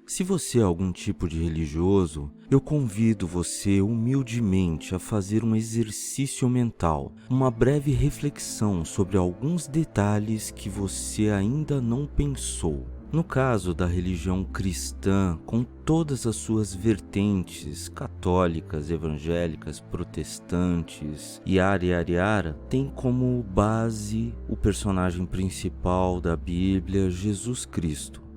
Se você é algum tipo de religioso, eu convido você humildemente a fazer um exercício mental, uma breve reflexão sobre alguns detalhes que você ainda não pensou. No caso da religião cristã, com todas as suas vertentes católicas, evangélicas, protestantes, yara yara yara, tem como base o personagem principal da Bíblia, Jesus Cristo.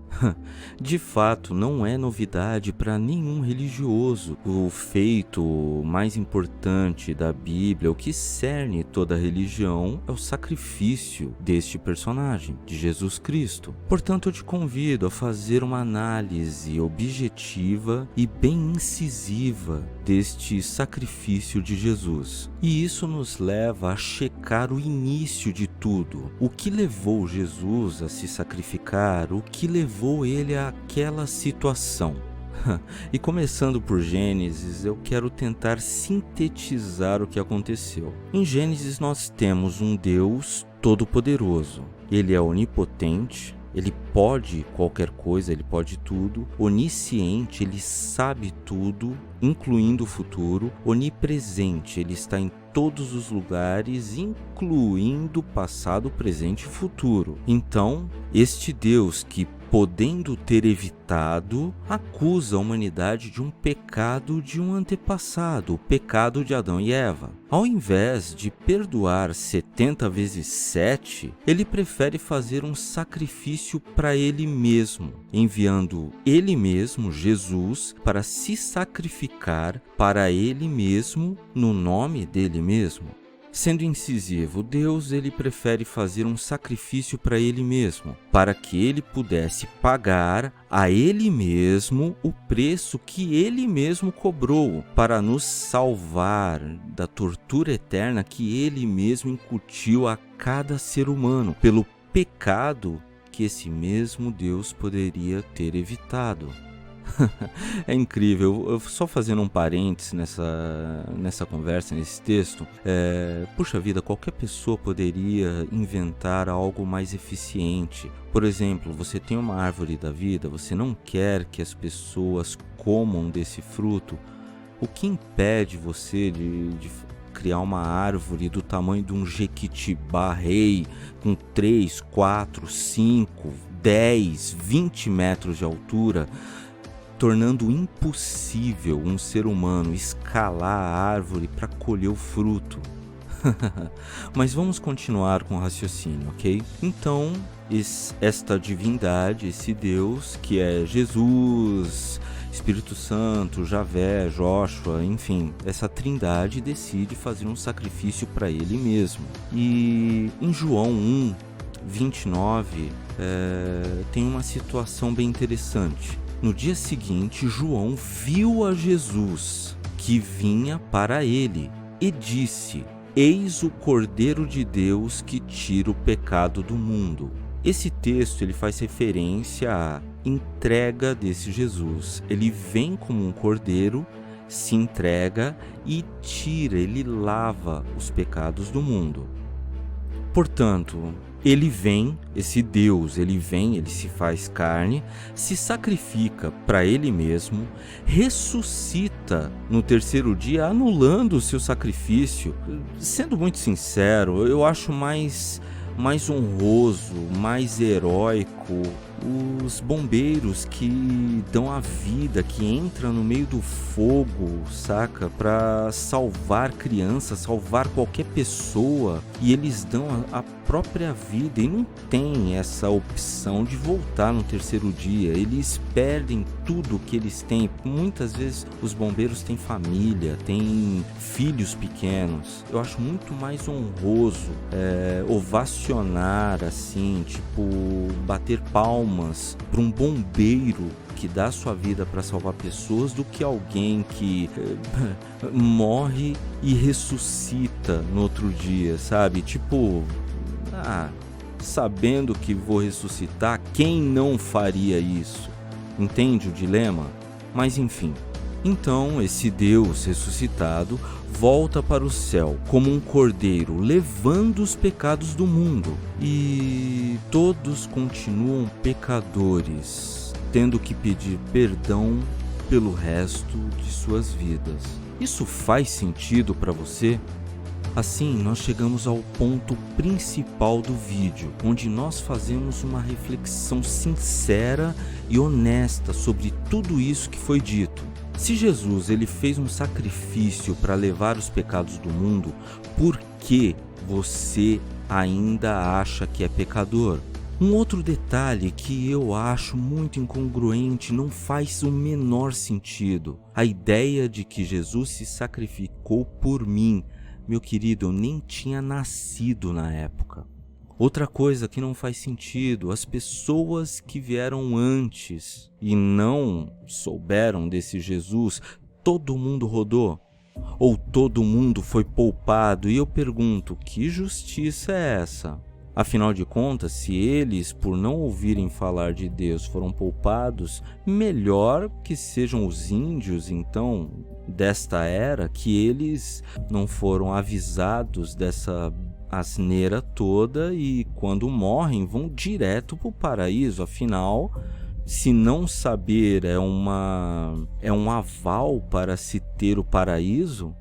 De fato, não é novidade para nenhum religioso. O feito mais importante da Bíblia, o que cerne toda a religião, é o sacrifício deste personagem, de Jesus Cristo. Portanto, eu te convido a fazer uma análise objetiva e bem incisiva deste sacrifício de Jesus. E isso nos leva a checar o início de tudo. O que levou Jesus a se sacrificar? O que levou ele àquela situação? E começando por Gênesis, eu quero tentar sintetizar o que aconteceu. Em Gênesis nós temos um Deus todo-poderoso. Ele é onipotente, ele pode qualquer coisa, ele pode tudo, onisciente, ele sabe tudo, incluindo o futuro, onipresente, ele está em todos os lugares, incluindo passado, presente e futuro. Então, este Deus que, podendo ter evitado, acusa a humanidade de um pecado de um antepassado, o pecado de Adão e Eva. Ao invés de perdoar 70 vezes 7, ele prefere fazer um sacrifício para ele mesmo, enviando ele mesmo, Jesus, para se sacrificar para ele mesmo, no nome dele mesmo. Sendo incisivo, Deus ele prefere fazer um sacrifício para ele mesmo, para que ele pudesse pagar a ele mesmo o preço que ele mesmo cobrou, para nos salvar da tortura eterna que ele mesmo incutiu a cada ser humano, pelo pecado que esse mesmo Deus poderia ter evitado. É incrível, eu só fazendo um parênteses nessa conversa, nesse texto, puxa vida, qualquer pessoa poderia inventar algo mais eficiente. Por exemplo, você tem uma árvore da vida, você não quer que as pessoas comam desse fruto, o que impede você de criar uma árvore do tamanho de um jequitibá rei, com 3, 4, 5, 10, 20 metros de altura, tornando impossível um ser humano escalar a árvore para colher o fruto? Mas vamos continuar com o raciocínio, ok? Então, esta divindade, esse Deus, que é Jesus, Espírito Santo, Javé, Jóshua, enfim, essa trindade decide fazer um sacrifício para ele mesmo. E em João 1, 29, tem uma situação bem interessante. No dia seguinte, João viu a Jesus, que vinha para ele, e disse: Eis o Cordeiro de Deus que tira o pecado do mundo. Esse texto ele faz referência à entrega desse Jesus. Ele vem como um cordeiro, se entrega e tira, ele lava os pecados do mundo. Portanto, ele vem, esse Deus, ele vem, ele se faz carne, se sacrifica para ele mesmo, ressuscita no terceiro dia, anulando o seu sacrifício. Sendo muito sincero, eu acho mais honroso, mais heróico os bombeiros que dão a vida, que entram no meio do fogo, saca? Para salvar crianças, salvar qualquer pessoa, e eles dão a própria vida e não tem essa opção de voltar no terceiro dia. Eles perdem tudo que eles têm. Muitas vezes os bombeiros têm família, têm filhos pequenos. Eu acho muito mais honroso ovacionar assim, tipo, bater palmas para um bombeiro que dá sua vida para salvar pessoas, do que alguém que morre e ressuscita no outro dia, sabe? Tipo, sabendo que vou ressuscitar, quem não faria isso? Entende o dilema? Mas enfim. Então esse Deus ressuscitado volta para o céu como um cordeiro, levando os pecados do mundo. E todos continuam pecadores, tendo que pedir perdão pelo resto de suas vidas. Isso faz sentido para você? Assim, nós chegamos ao ponto principal do vídeo, onde nós fazemos uma reflexão sincera e honesta sobre tudo isso que foi dito. Se Jesus ele fez um sacrifício para levar os pecados do mundo, por que você ainda acha que é pecador? Um outro detalhe que eu acho muito incongruente, não faz o menor sentido. A ideia de que Jesus se sacrificou por mim. Meu querido, eu nem tinha nascido na época. Outra coisa que não faz sentido, as pessoas que vieram antes e não souberam desse Jesus, todo mundo rodou? Ou todo mundo foi poupado? E eu pergunto, que justiça é essa? Afinal de contas, se eles, por não ouvirem falar de Deus, foram poupados, melhor que sejam os índios, então, desta era, que eles não foram avisados dessa asneira toda e, quando morrem, vão direto para o paraíso. Afinal, se não saber é um aval para se ter o paraíso,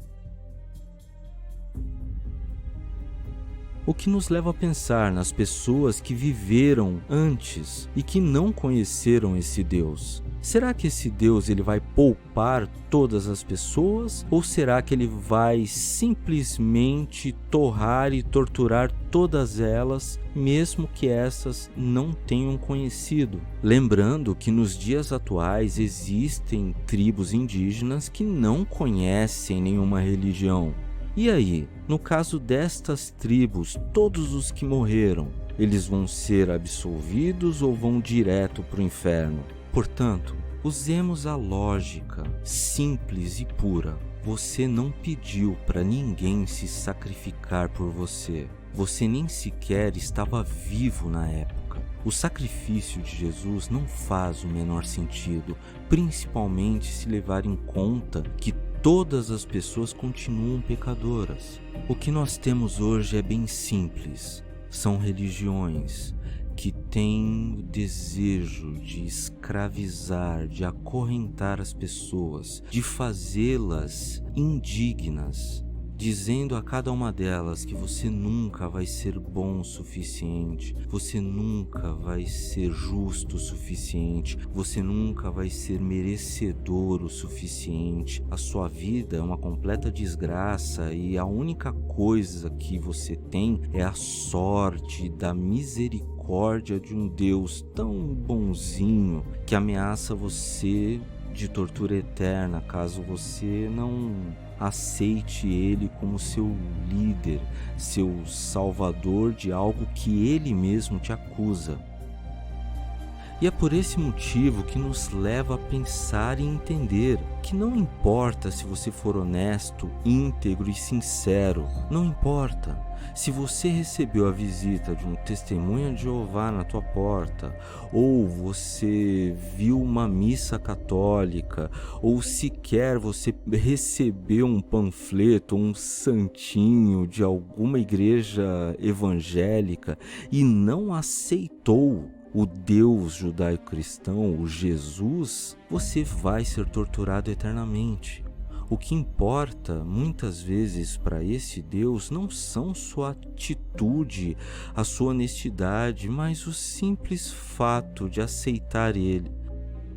o que nos leva a pensar nas pessoas que viveram antes e que não conheceram esse Deus. Será que esse Deus ele vai poupar todas as pessoas? Ou será que ele vai simplesmente torrar e torturar todas elas, mesmo que essas não tenham conhecido? Lembrando que nos dias atuais existem tribos indígenas que não conhecem nenhuma religião. E aí, no caso destas tribos, todos os que morreram, eles vão ser absolvidos ou vão direto para o inferno? Portanto, usemos a lógica simples e pura. Você não pediu para ninguém se sacrificar por você. Você nem sequer estava vivo na época. O sacrifício de Jesus não faz o menor sentido, principalmente se levar em conta que todas as pessoas continuam pecadoras. O que nós temos hoje é bem simples. São religiões que têm o desejo de escravizar, de acorrentar as pessoas, de fazê-las indignas, dizendo a cada uma delas que você nunca vai ser bom o suficiente, você nunca vai ser justo o suficiente, você nunca vai ser merecedor o suficiente, a sua vida é uma completa desgraça e a única coisa que você tem é a sorte da misericórdia de um Deus tão bonzinho que ameaça você de tortura eterna caso você não aceite ele como seu líder, seu salvador de algo que ele mesmo te acusa. E é por esse motivo que nos leva a pensar e entender que não importa se você for honesto, íntegro e sincero, não importa. Se você recebeu a visita de um testemunha de Jeová na tua porta, ou você viu uma missa católica, ou sequer você recebeu um panfleto, um santinho de alguma igreja evangélica e não aceitou o Deus judaico-cristão, o Jesus, você vai ser torturado eternamente. O que importa, muitas vezes, para esse Deus não são sua atitude, a sua honestidade, mas o simples fato de aceitar Ele.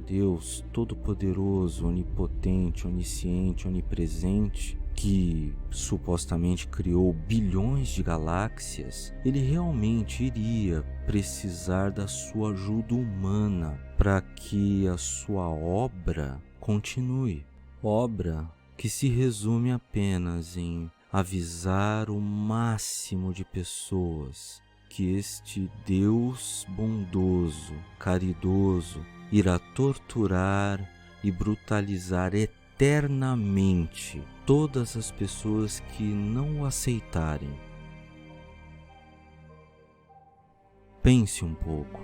Deus Todo-Poderoso, Onipotente, Onisciente, Onipresente, que supostamente criou bilhões de galáxias, ele realmente iria precisar da sua ajuda humana para que a sua obra continue. Obra que se resume apenas em avisar o máximo de pessoas que este Deus bondoso, caridoso, irá torturar e brutalizar eternamente todas as pessoas que não o aceitarem. Pense um pouco.